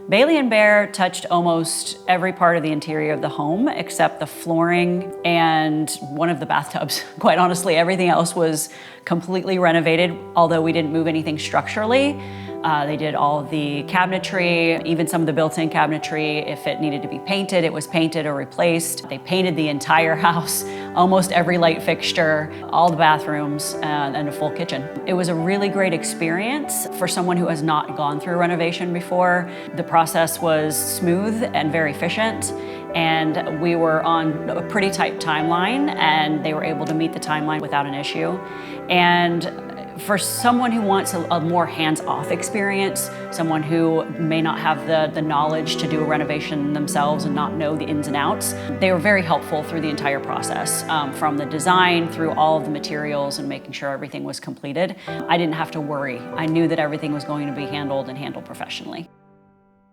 Bailey and Bear touched almost every part of the interior of the home except the flooring and one of the bathtubs. Quite honestly, everything else was completely renovated, although we didn't move anything structurally. They did all of the cabinetry, even some of the built-in cabinetry. If it needed to be painted, it was painted or replaced. They painted the entire house, almost every light fixture, all the bathrooms, and a full kitchen. It was a really great experience for someone who has not gone through renovation before. The process was smooth and very efficient, and we were on a pretty tight timeline, and they were able to meet the timeline without an issue. And for someone who wants a more hands-off experience, someone who may not have the knowledge to do a renovation themselves and not know the ins and outs, they were very helpful through the entire process, from the design through all of the materials and making sure everything was completed. I didn't have to worry. I knew that everything was going to be handled and handled professionally.